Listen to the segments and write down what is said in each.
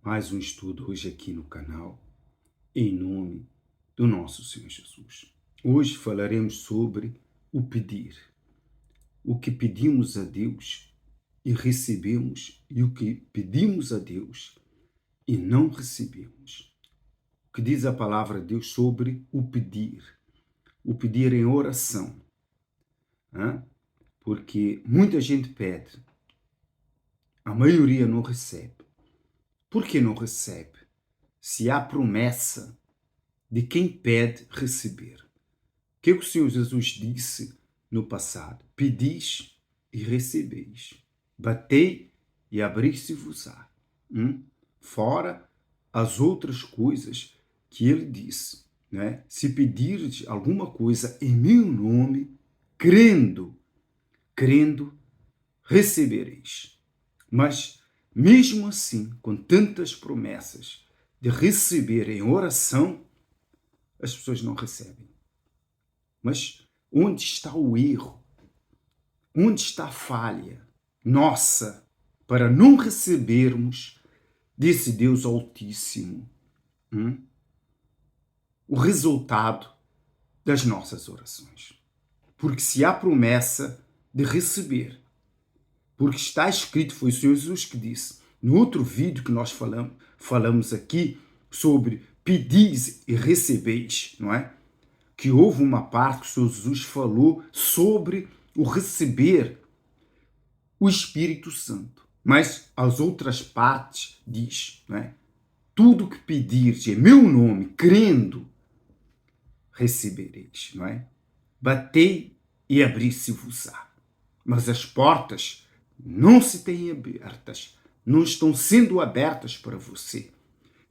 Mais um estudo hoje aqui no canal, em nome do nosso Senhor Jesus. Hoje falaremos sobre o pedir. O que pedimos a Deus e recebemos, e o que pedimos a Deus e não recebemos. O que diz a palavra de Deus sobre o pedir? O pedir em oração. Porque muita gente pede, a maioria não recebe. Por que não recebe? Se há promessa de quem pede receber. O que o Senhor Jesus disse no passado? Pedis e recebeis. Batei e abri-se-vos-á. Fora as outras coisas que ele disse. Né? Se pedirdes alguma coisa em meu nome, crendo, recebereis. Mas, mesmo assim, com tantas promessas de receber em oração, as pessoas não recebem. Mas onde está o erro? Onde está a falha nossa para não recebermos desse Deus Altíssimo o resultado das nossas orações? Porque se há promessa de receber, porque está escrito, foi o Senhor Jesus que disse, no outro vídeo que nós falamos aqui sobre pedis e recebeis, não é? Que houve uma parte que o Senhor Jesus falou sobre o receber o Espírito Santo. Mas as outras partes diz, não é? Tudo que pedires em meu nome, crendo, recebereis, não é? Batei e abri-se-vos-á. Mas as portas não se têm abertas, não estão sendo abertas para você.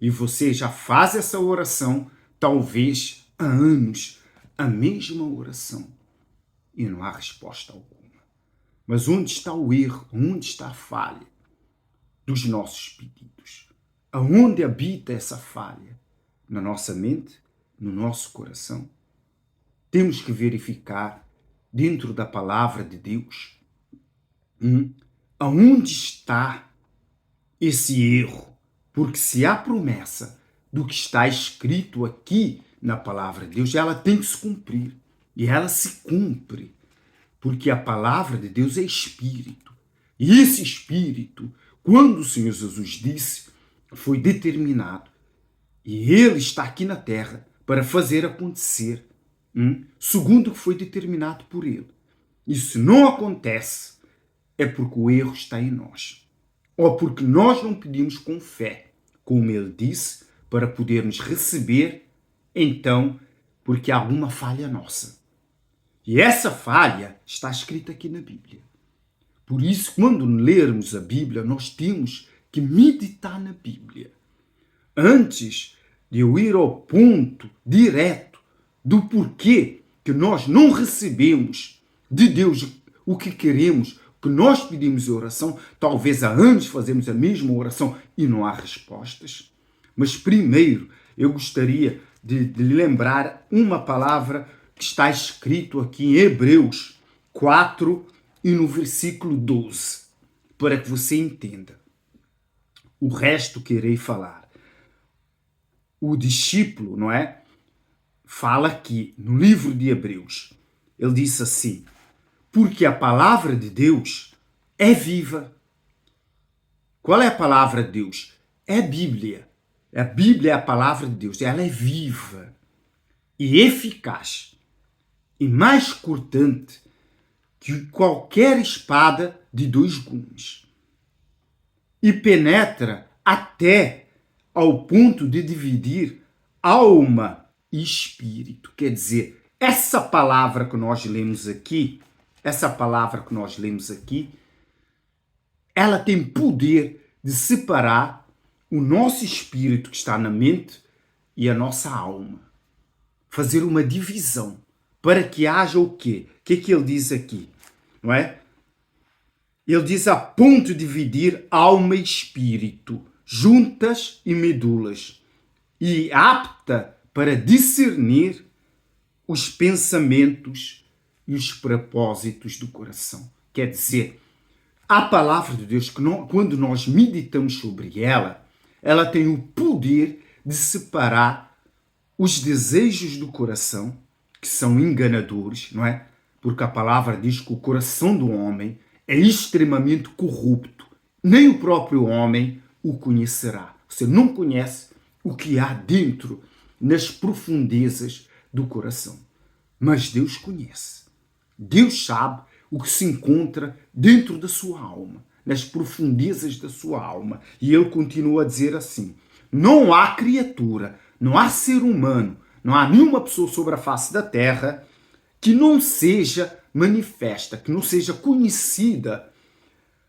E você já faz essa oração, talvez há anos, a mesma oração, e não há resposta alguma. Mas onde está o erro? Onde está a falha dos nossos pedidos? Aonde habita essa falha? Na nossa mente? No nosso coração? Temos que verificar dentro da palavra de Deus aonde está esse erro. Porque se há promessa do que está escrito aqui na palavra de Deus, ela tem que se cumprir. E ela se cumpre. Porque a palavra de Deus é Espírito. E esse Espírito, quando o Senhor Jesus disse, foi determinado. E ele está aqui na terra para fazer acontecer, segundo o que foi determinado por ele. E se não acontece, é porque o erro está em nós. Ou porque nós não pedimos com fé, como ele disse, para podermos receber, então, porque há alguma falha nossa. E essa falha está escrita aqui na Bíblia. Por isso, quando lermos a Bíblia, nós temos que meditar na Bíblia. Antes de eu ir ao ponto direto do porquê que nós não recebemos de Deus o que queremos, o que nós pedimos em oração, talvez há anos fazemos a mesma oração e não há respostas. Mas primeiro, eu gostaria de lembrar uma palavra que está escrito aqui em Hebreus 4 e no versículo 12, para que você entenda. O resto que irei falar. O discípulo, não é? Fala aqui no livro de Hebreus. Ele disse assim, porque a palavra de Deus é viva. Qual é a palavra de Deus? É a Bíblia. A Bíblia é a palavra de Deus. Ela é viva e eficaz e mais cortante que qualquer espada de 2 gumes. E penetra até ao ponto de dividir alma e espírito. Quer dizer, essa palavra que nós lemos aqui, ela tem poder de separar o nosso espírito que está na mente e a nossa alma. Fazer uma divisão para que haja o quê? O que é que ele diz aqui? Não é? Ele diz a ponto de dividir alma e espírito, juntas e medulas, e apta para discernir os pensamentos e os propósitos do coração. Quer dizer, a palavra de Deus, quando nós meditamos sobre ela, ela tem o poder de separar os desejos do coração, que são enganadores, não é? Porque a palavra diz que o coração do homem é extremamente corrupto. Nem o próprio homem o conhecerá. Você não conhece o que há dentro, nas profundezas do coração. Mas Deus conhece. Deus sabe o que se encontra dentro da sua alma, nas profundezas da sua alma. E ele continua a dizer assim: não há criatura, não há ser humano, não há nenhuma pessoa sobre a face da terra que não seja manifesta, que não seja conhecida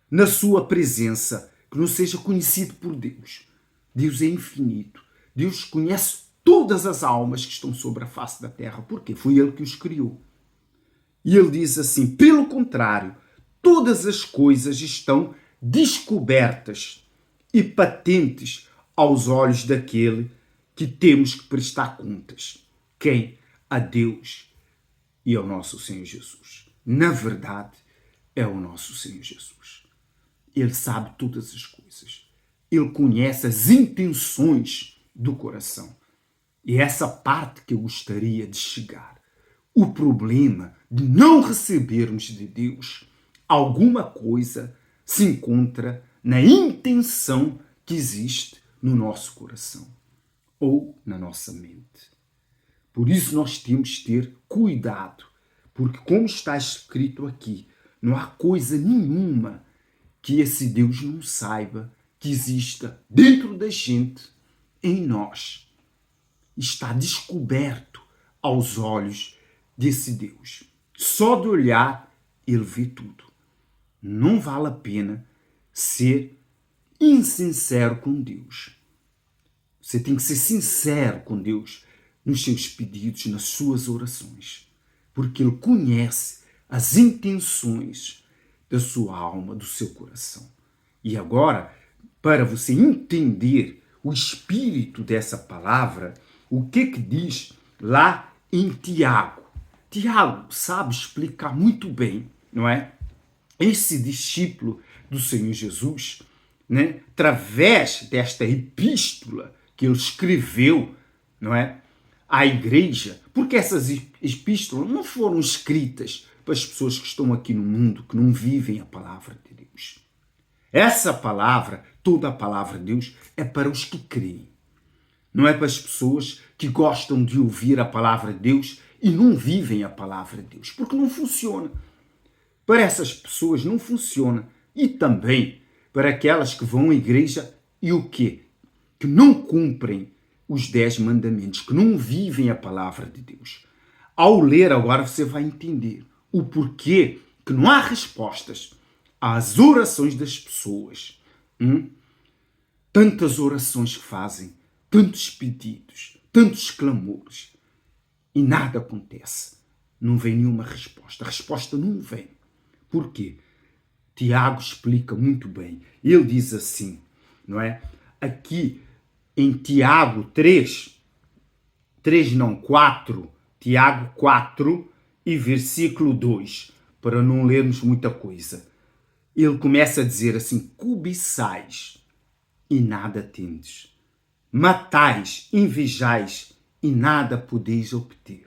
na sua presença, que não seja conhecido por Deus. Deus é infinito. Deus conhece todas as almas que estão sobre a face da terra. Porquê? Foi Ele que os criou. E Ele diz assim: pelo contrário, todas as coisas estão descobertas e patentes aos olhos daquele que temos que prestar contas. Quem? A Deus e ao nosso Senhor Jesus. Na verdade, é o nosso Senhor Jesus. Ele sabe todas as coisas. Ele conhece as intenções do coração. E é essa parte que eu gostaria de chegar. O problema de não recebermos de Deus alguma coisa se encontra na intenção que existe no nosso coração ou na nossa mente. Por isso nós temos de ter cuidado, porque como está escrito aqui, não há coisa nenhuma que esse Deus não saiba que exista dentro da gente, em nós. Está descoberto aos olhos desse Deus. Só de olhar, ele vê tudo. Não vale a pena ser insincero com Deus. Você tem que ser sincero com Deus nos seus pedidos, nas suas orações. Porque Ele conhece as intenções da sua alma, do seu coração. E agora, para você entender o espírito dessa palavra, o que diz lá em Tiago? Tiago sabe explicar muito bem, não é? Esse discípulo do Senhor Jesus, né, através desta epístola que ele escreveu, não é, à igreja, porque essas epístolas não foram escritas para as pessoas que estão aqui no mundo, que não vivem a palavra de Deus. Essa palavra, toda a palavra de Deus, é para os que creem. Não é para as pessoas que gostam de ouvir a palavra de Deus e não vivem a palavra de Deus, porque não funciona. Para essas pessoas não funciona. E também para aquelas que vão à igreja e o quê? Que não cumprem os 10 mandamentos, que não vivem a palavra de Deus. Ao ler agora você vai entender o porquê que não há respostas às orações das pessoas. Tantas orações que fazem, tantos pedidos, tantos clamores e nada acontece. Não vem nenhuma resposta. A resposta não vem. Por quê? Tiago explica muito bem. Ele diz assim, não é? Aqui em Tiago 4, Tiago 4 e versículo 2, para não lermos muita coisa. Ele começa a dizer assim: cobiçais e nada tendes, matais, invejais e nada podeis obter.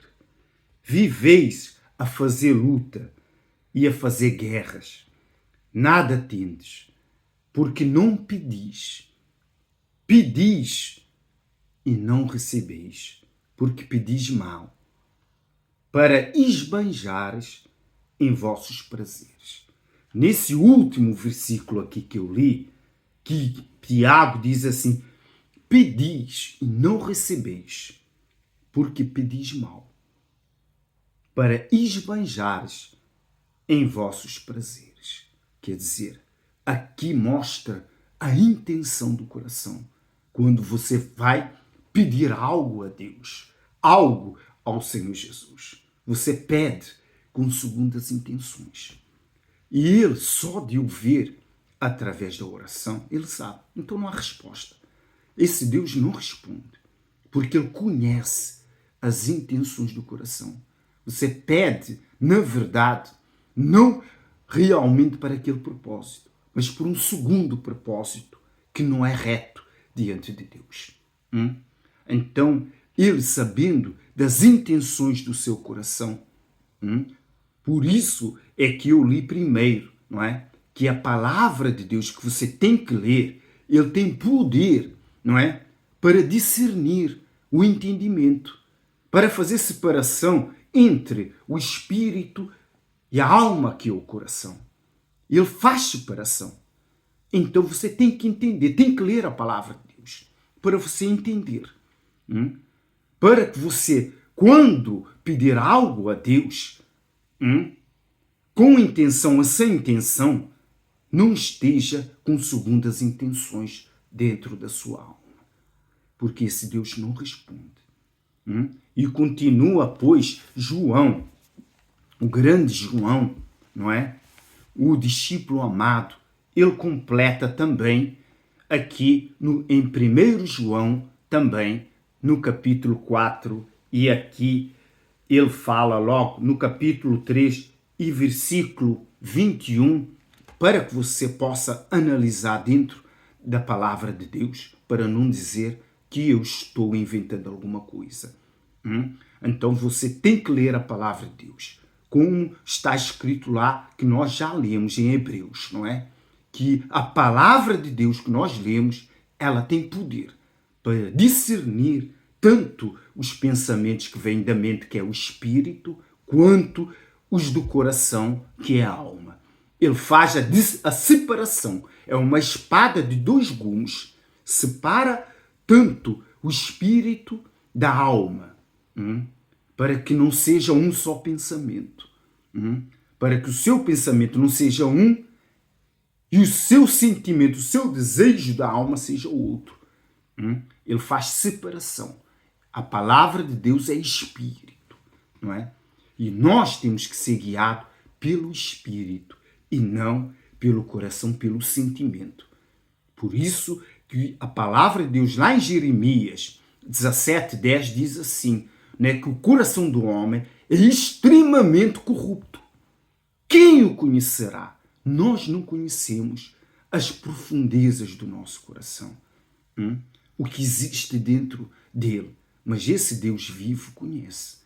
Viveis a fazer luta e a fazer guerras. Nada tendes, porque não pedis. Pedis e não recebeis, porque pedis mal, para esbanjares em vossos prazeres. Nesse último versículo aqui que eu li, que Tiago diz assim: pedis e não recebeis, porque pedis mal, para esbanjares em vossos prazeres. Quer dizer, aqui mostra a intenção do coração. Quando você vai pedir algo a Deus, algo ao Senhor Jesus, você pede com segundas intenções. E Ele, só de o ver através da oração, Ele sabe. Então não há resposta. Esse Deus não responde, porque Ele conhece as intenções do coração. Você pede, na verdade, não realmente para aquele propósito, mas por um segundo propósito que não é reto, diante de Deus. Então, ele sabendo das intenções do seu coração, por isso é que eu li primeiro, não é? Que a palavra de Deus que você tem que ler, ele tem poder, não é? Para discernir o entendimento, para fazer separação entre o espírito e a alma, que é o coração. Ele faz separação. Então você tem que entender, tem que ler a palavra de Deus para você entender. Para que você, quando pedir algo a Deus, com intenção ou sem intenção, não esteja com segundas intenções dentro da sua alma. Porque esse Deus não responde. E continua, pois, João, o grande João, não é? O discípulo amado, ele completa também aqui em 1 João, também no capítulo 4, e aqui ele fala logo no capítulo 3 e versículo 21, para que você possa analisar dentro da palavra de Deus, para não dizer que eu estou inventando alguma coisa. Então você tem que ler a palavra de Deus, como está escrito lá, que nós já lemos em Hebreus, não é? Que a palavra de Deus que nós lemos, ela tem poder para discernir tanto os pensamentos que vêm da mente, que é o espírito, quanto os do coração, que é a alma. Ele faz a separação. É uma espada de dois gumes. Separa tanto o espírito da alma, para que não seja um só pensamento. Para que o seu pensamento não seja um e o seu sentimento, o seu desejo da alma seja o outro. Ele faz separação. A palavra de Deus é espírito, não é? E nós temos que ser guiados pelo espírito e não pelo coração, pelo sentimento. Por isso que a palavra de Deus lá em Jeremias 17:10 diz assim, né, que o coração do homem é extremamente corrupto. Quem o conhecerá? Nós não conhecemos as profundezas do nosso coração, o que existe dentro dele. Mas esse Deus vivo conhece.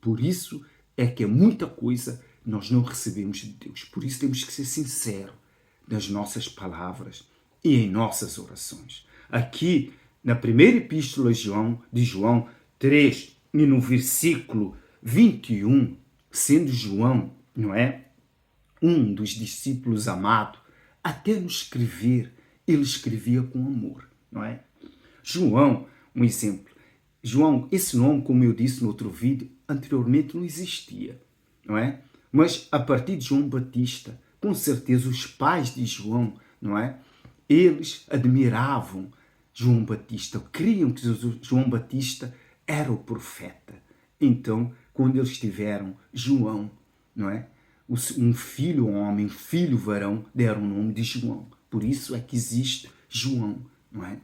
Por isso é que é muita coisa nós não recebemos de Deus. Por isso temos que ser sinceros nas nossas palavras e em nossas orações. Aqui, na primeira epístola de João 3, e no versículo 21, sendo João, não é, um dos discípulos amados, até no escrever, ele escrevia com amor, não é? João, um exemplo. João, esse nome, como eu disse no outro vídeo, anteriormente não existia, não é? Mas a partir de João Batista, com certeza os pais de João, não é? Eles admiravam João Batista, criam que João Batista era o profeta. Então, quando eles tiveram João, não é? Um filho homem, um filho varão, deram o nome de João. Por isso é que existe João, não é?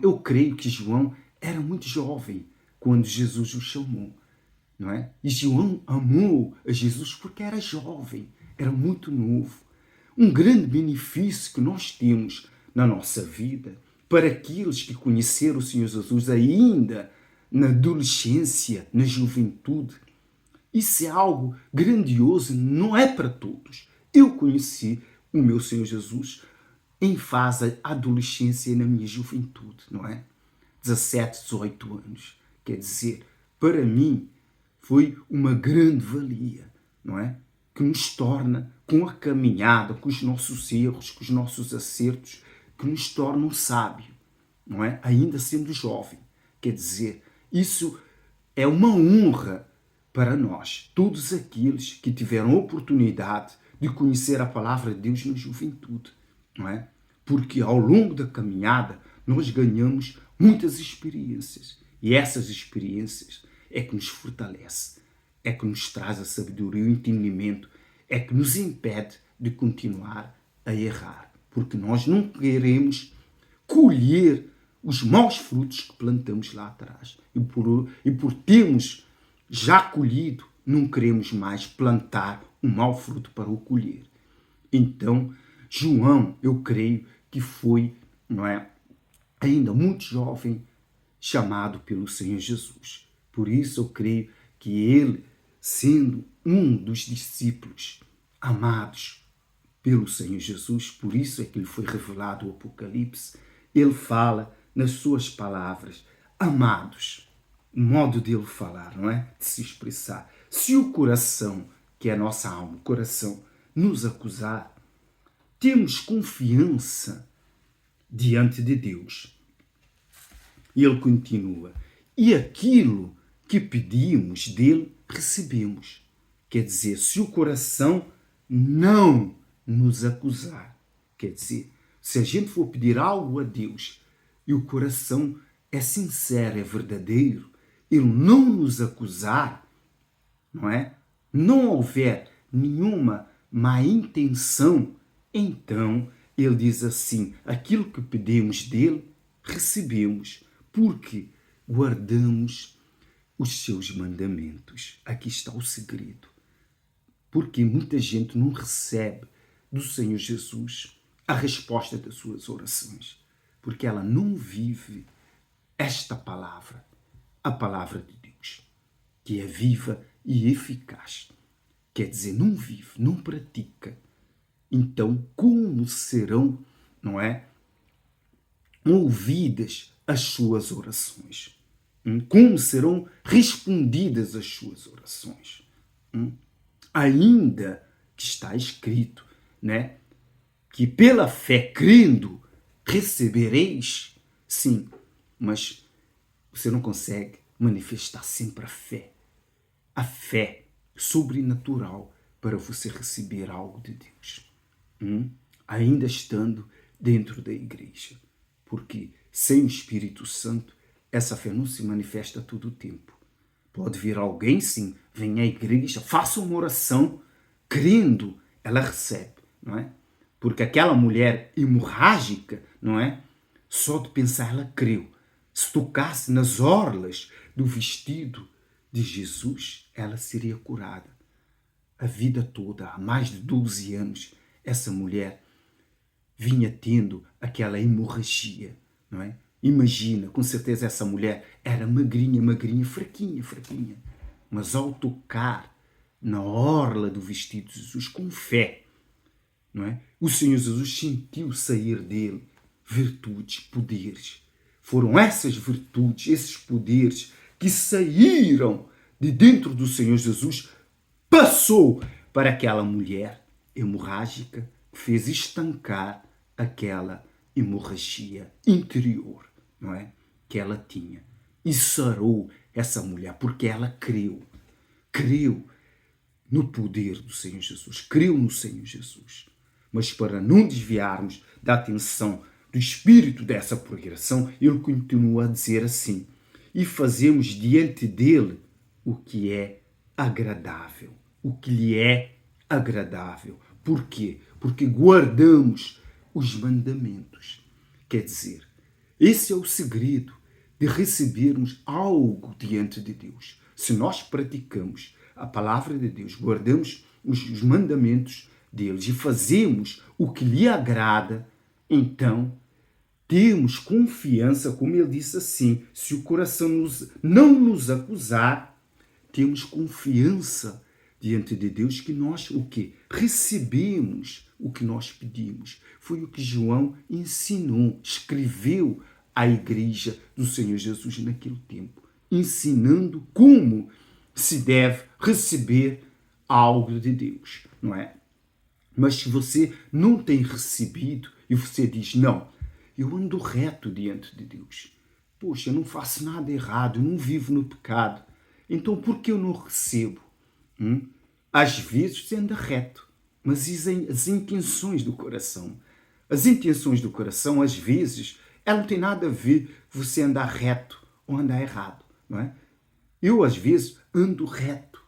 Eu creio que João era muito jovem quando Jesus o chamou, não é? E João amou a Jesus porque era jovem, era muito novo. Um grande benefício que nós temos na nossa vida para aqueles que conheceram o Senhor Jesus ainda na adolescência, na juventude. Isso é algo grandioso, não é para todos. Eu conheci o meu Senhor Jesus em fase adolescência e na minha juventude, não é? 17, 18 anos. Quer dizer, para mim foi uma grande valia, não é? Que nos torna, com a caminhada, com os nossos erros, com os nossos acertos, que nos tornam sábios, não é? Ainda sendo jovem. Quer dizer, isso é uma honra para nós, todos aqueles que tiveram oportunidade de conhecer a palavra de Deus na juventude, não é? Porque ao longo da caminhada nós ganhamos muitas experiências e essas experiências é que nos fortalece, é que nos traz a sabedoria e o entendimento, é que nos impede de continuar a errar, porque nós não queremos colher os maus frutos que plantamos lá atrás. E por termos já colhido, não queremos mais plantar um mau fruto para o colher. Então, João, eu creio que foi, não é, ainda muito jovem, chamado pelo Senhor Jesus. Por isso eu creio que ele, sendo um dos discípulos amados pelo Senhor Jesus, por isso é que lhe foi revelado o Apocalipse, ele fala nas suas palavras, amados, o modo dele falar, não é? De se expressar. Se o coração, que é a nossa alma, o coração, nos acusar, temos confiança diante de Deus. E ele continua, e aquilo que pedimos dele, recebemos. Quer dizer, se o coração não nos acusar, quer dizer, se a gente for pedir algo a Deus e o coração é sincero, é verdadeiro, ele não nos acusar, não é? Não houver nenhuma má intenção, então ele diz assim, aquilo que pedimos dele, recebemos, porque guardamos os seus mandamentos. Aqui está o segredo. Porque muita gente não recebe do Senhor Jesus a resposta das suas orações, porque ela não vive esta palavra, a palavra de Deus, que é viva e eficaz. Quer dizer, não vive, não pratica. Então, como serão, não é, ouvidas as suas orações? Como serão respondidas as suas orações? Ainda que está escrito, né, que pela fé crendo recebereis, sim, mas você não consegue manifestar sempre a fé sobrenatural para você receber algo de Deus, ainda estando dentro da igreja, porque sem o Espírito Santo essa fé não se manifesta todo o tempo. Pode vir alguém, sim, vem à igreja, faça uma oração, crendo, ela recebe, não é? Porque aquela mulher hemorrágica, não é? Só de pensar ela creu. Se tocasse nas orlas do vestido de Jesus, ela seria curada. A vida toda, há mais de 12 anos, essa mulher vinha tendo aquela hemorragia, não é? Imagina, com certeza essa mulher era magrinha, fraquinha. Mas ao tocar na orla do vestido de Jesus com fé, não é? O Senhor Jesus sentiu sair dele virtudes, poderes. Foram essas virtudes, esses poderes que saíram de dentro do Senhor Jesus, passou para aquela mulher hemorrágica que fez estancar aquela hemorragia interior, não é? Que ela tinha. E sarou essa mulher porque ela creu. Creu no poder do Senhor Jesus. Creu no Senhor Jesus. Mas para não desviarmos da atenção do espírito dessa progressão, ele continua a dizer assim, e fazemos diante dele o que é agradável. O que lhe é agradável. Por quê? Porque guardamos os mandamentos. Quer dizer, esse é o segredo de recebermos algo diante de Deus. Se nós praticamos a palavra de Deus, guardamos os mandamentos deles e fazemos o que lhe agrada, então temos confiança, como ele disse assim, se o coração não nos acusar, temos confiança diante de Deus que nós o quê? Recebemos o que nós pedimos. Foi o que João ensinou, escreveu à igreja do Senhor Jesus naquele tempo, ensinando como se deve receber algo de Deus, não é? Mas se você não tem recebido e você diz, não, eu ando reto diante de Deus. Poxa, eu não faço nada errado, eu não vivo no pecado. Então por que eu não recebo? Às vezes você anda reto, mas as intenções do coração. As intenções do coração, às vezes, ela não tem nada a ver você andar reto ou andar errado, não é? Eu, às vezes, ando reto,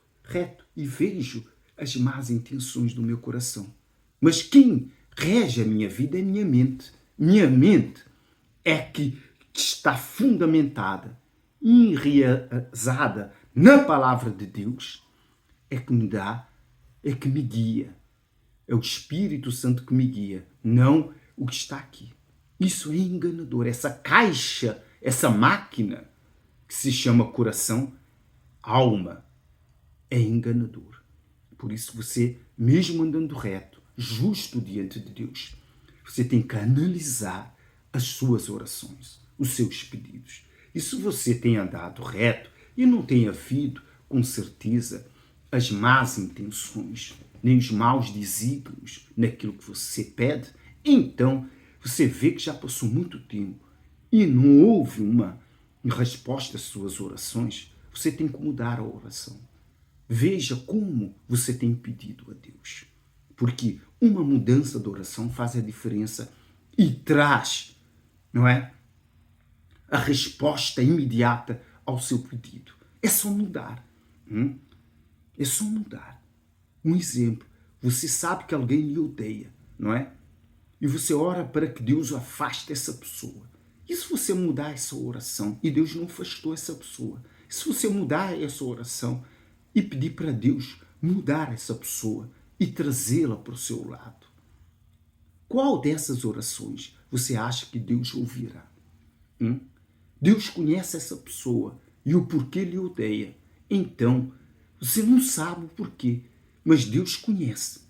e vejo as más intenções do meu coração. Mas quem rege a minha vida é minha mente. Minha mente é que está fundamentada, enraizada na palavra de Deus, é que me dá, é que me guia. É o Espírito Santo que me guia, não o que está aqui. Isso é enganador. Essa caixa, essa máquina que se chama coração, alma, é enganador. Por isso você, mesmo andando reto, justo diante de Deus, você tem que analisar as suas orações, os seus pedidos. E se você tem andado reto e não tem havido, com certeza, as más intenções, nem os maus desígnios naquilo que você pede, então você vê que já passou muito tempo e não houve uma resposta às suas orações, você tem que mudar a oração. Veja como você tem pedido a Deus. Porque uma mudança de oração faz a diferença e traz, não é, a resposta imediata ao seu pedido. É só mudar. É só mudar. Um exemplo. Você sabe que alguém lhe odeia, não é? E você ora para que Deus afaste essa pessoa. E se você mudar essa oração e Deus não afastou essa pessoa? E se você mudar essa oração e pedir para Deus mudar essa pessoa e trazê-la para o seu lado? Qual dessas orações você acha que Deus ouvirá? Deus conhece essa pessoa e o porquê lhe odeia. Então, você não sabe o porquê, mas Deus conhece.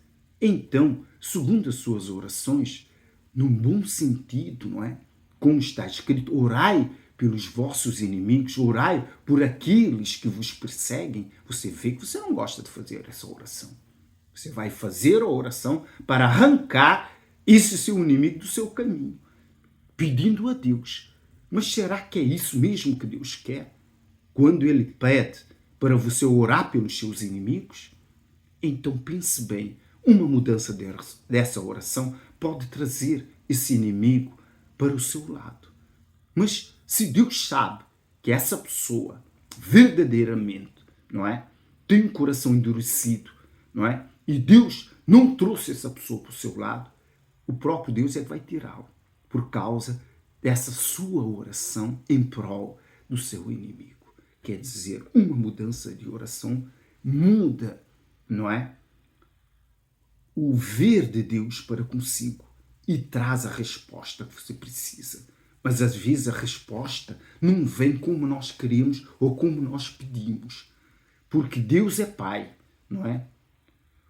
Então, segundo as suas orações, num bom sentido, não é? Como está escrito, orai pelos vossos inimigos, orai por aqueles que vos perseguem. Você vê que você não gosta de fazer essa oração. Você vai fazer a oração para arrancar esse seu inimigo do seu caminho, pedindo a Deus. Mas será que é isso mesmo que Deus quer? Quando Ele pede para você orar pelos seus inimigos? Então pense bem, uma mudança dessa oração pode trazer esse inimigo para o seu lado. Mas se Deus sabe que essa pessoa verdadeiramente, não é, tem um coração endurecido, não é, e Deus não trouxe essa pessoa para o seu lado, o próprio Deus é que vai tirá-lo por causa dessa sua oração em prol do seu inimigo. Quer dizer, uma mudança de oração muda, não é, o ver de Deus para consigo e traz a resposta que você precisa. Mas às vezes a resposta não vem como nós queremos ou como nós pedimos. Porque Deus é Pai, não é?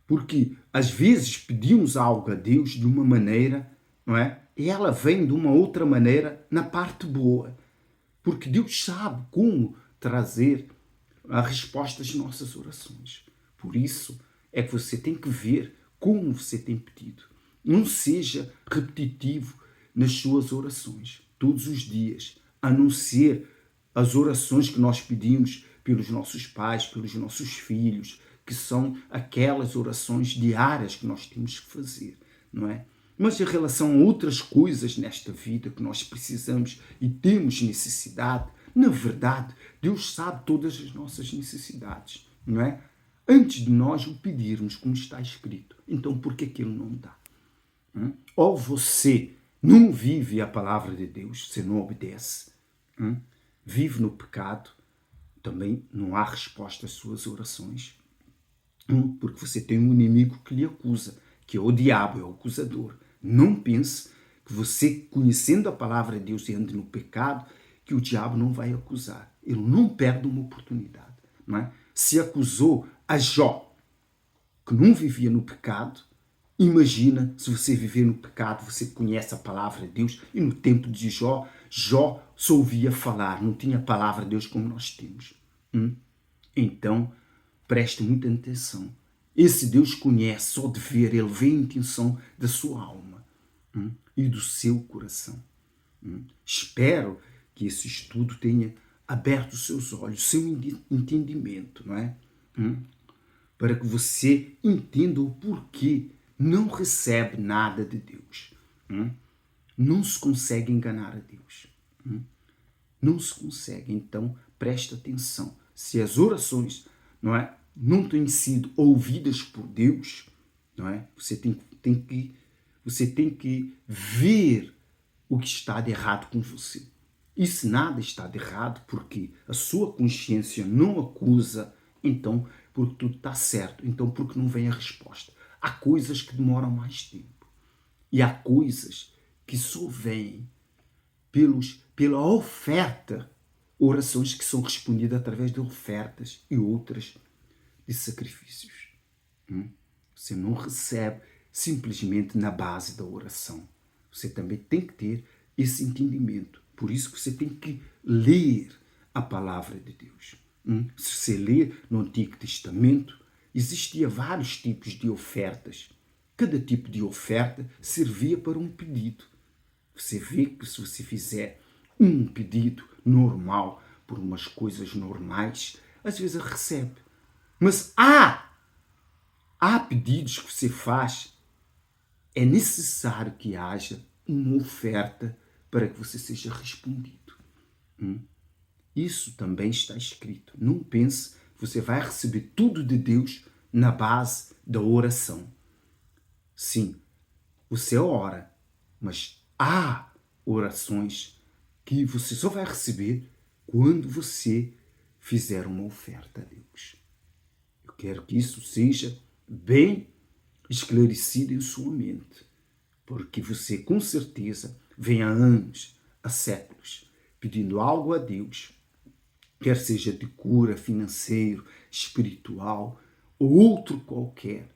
Porque às vezes pedimos algo a Deus de uma maneira, não é? E ela vem de uma outra maneira na parte boa. Porque Deus sabe como trazer a resposta às nossas orações. Por isso é que você tem que ver como você tem pedido. Não seja repetitivo nas suas orações, todos os dias, a não ser as orações que nós pedimos pelos nossos pais, pelos nossos filhos, que são aquelas orações diárias que nós temos que fazer, não é? Mas em relação a outras coisas nesta vida que nós precisamos e temos necessidade, na verdade, Deus sabe todas as nossas necessidades, não é? Antes de nós o pedirmos, como está escrito. Então, por que Ele não dá? Ou você não vive a palavra de Deus, você não obedece, vive no pecado, também não há resposta às suas orações, porque você tem um inimigo que lhe acusa, que é o diabo, é o acusador. Não pense que você, conhecendo a palavra de Deus e ande no pecado, que o diabo não vai acusar. Ele não perde uma oportunidade, não é? Se acusou a Jó, que não vivia no pecado, imagina se você viver no pecado, você conhece a palavra de Deus, e no tempo de Jó, Jó só ouvia falar, não tinha a palavra de Deus como nós temos. Então, preste muita atenção. Esse Deus conhece, só de ver, Ele vê a intenção da sua alma e do seu coração. Espero que esse estudo tenha aberto os seus olhos, seu entendimento, não é? Para que você entenda o porquê não recebe nada de Deus. Não se consegue enganar a Deus. Não se consegue. Então, preste atenção. Se as orações, não é, não têm sido ouvidas por Deus, não é? Você tem que ver o que está de errado com você. E se nada está de errado, porque a sua consciência não acusa, então porque tudo está certo, então porque não vem a resposta. Há coisas que demoram mais tempo. E há coisas que só vêm pela oferta, orações que são respondidas através de ofertas e outras de sacrifícios. Você não recebe simplesmente na base da oração. Você também tem que ter esse entendimento. Por isso que você tem que ler a palavra de Deus. Se você ler no Antigo Testamento, existia vários tipos de ofertas. Cada tipo de oferta servia para um pedido. Você vê que se você fizer um pedido normal por umas coisas normais, às vezes recebe. Mas há pedidos que você faz, é necessário que haja uma oferta para que você seja respondido. Isso também está escrito. Não pense que você vai receber tudo de Deus na base da oração. Sim, você ora, mas há orações que você só vai receber quando você fizer uma oferta a Deus. Eu quero que isso seja bem esclarecido em sua mente, porque você com certeza vem há anos, há séculos, pedindo algo a Deus, quer seja de cura, financeiro, espiritual ou outro qualquer.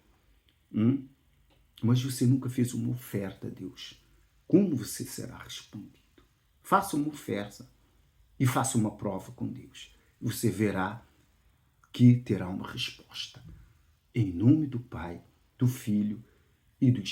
Mas você nunca fez uma oferta a Deus. Como você será respondido? Faça uma oferta e faça uma prova com Deus. Você verá que terá uma resposta. Em nome do Pai, do Filho e do Espírito.